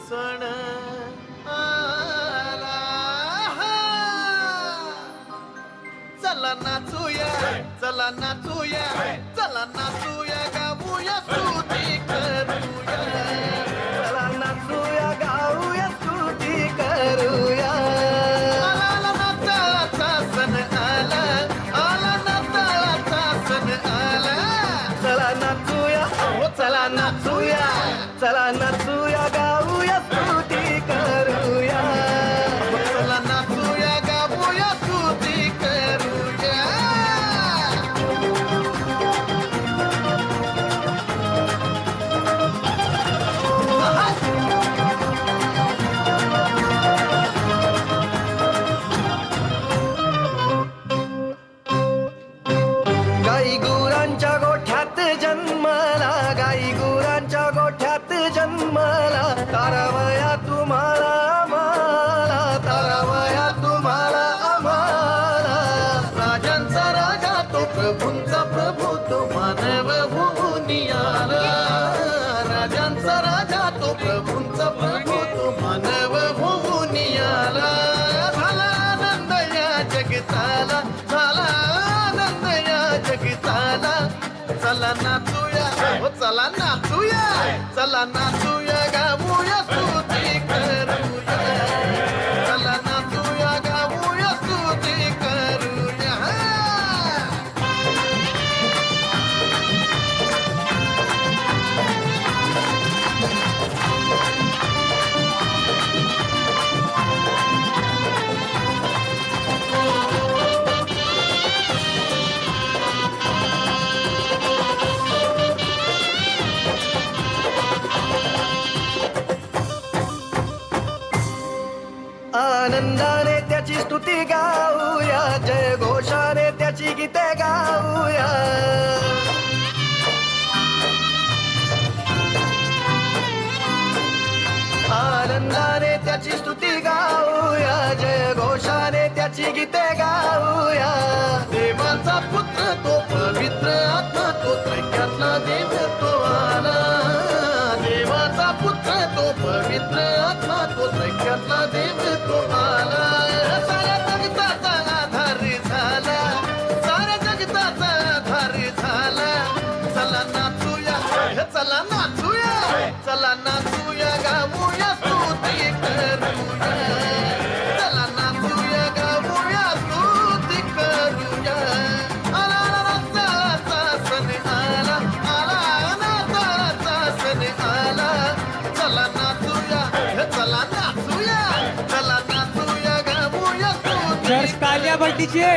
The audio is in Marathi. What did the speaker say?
सण आला चला नाचूया चला नाचूया चला नाचूया गाऊया स्तुती करूया चला नाचूया गाऊया स्तुती करूया आला नाताळाचा सण आला आला नाताळाचा सण आला चला नाचूया हो चला नाचूया चला नाचूया गाऊया स्तुती करूया चला नाचूया गाऊया स्तुती करूया गाई गुरांच्या गोठ्यात जन्मला गाई गुरांच्या गोठ्यात जन्मला तारावया तुम्हाला आम्हाला तारावया तुम्हाला आम्हाला राजांचा राजा तो प्रभूंचा प्रभू तो मानव भूनी आला राजांचा राजा तो प्रभूंचा प्रभू तो मानव भूनी आला झाला आनंद या जगताला झाला आनंद या जगताला चला नाचूया हो चला नाचूया चला नाचूया गाऊया स्तुती करूया चला नाचूया गाऊया स्तुती करूया आनंदाने त्याची स्तुती गाऊया जय घोषाने त्याची गीते गाऊया आनंदाने त्याची स्तुती गाऊया जय घोषाने त्याची गीते गाऊया देवाचा पुत्र तो पवित्र आत्मा तो त्रैक्यातला देव तो आला देवाचा पुत्र तो पवित्र आत्मा तो त्रैक्यातला देव तो आला साऱ्या जगताचा आधार झाला साऱ्या जगताचा आधार झाला चला नाचूया चला नाचूया चला नाचूया गाऊया स्तुती करूया चला नाचूया गाऊया स्तुती करूया आला नाताळाचा सण आला आला नाताळाचा सण आला चला नाचूया चला नाचूया चला नाचूया गाऊया स्तुती चर्च कालिया भट्टीचे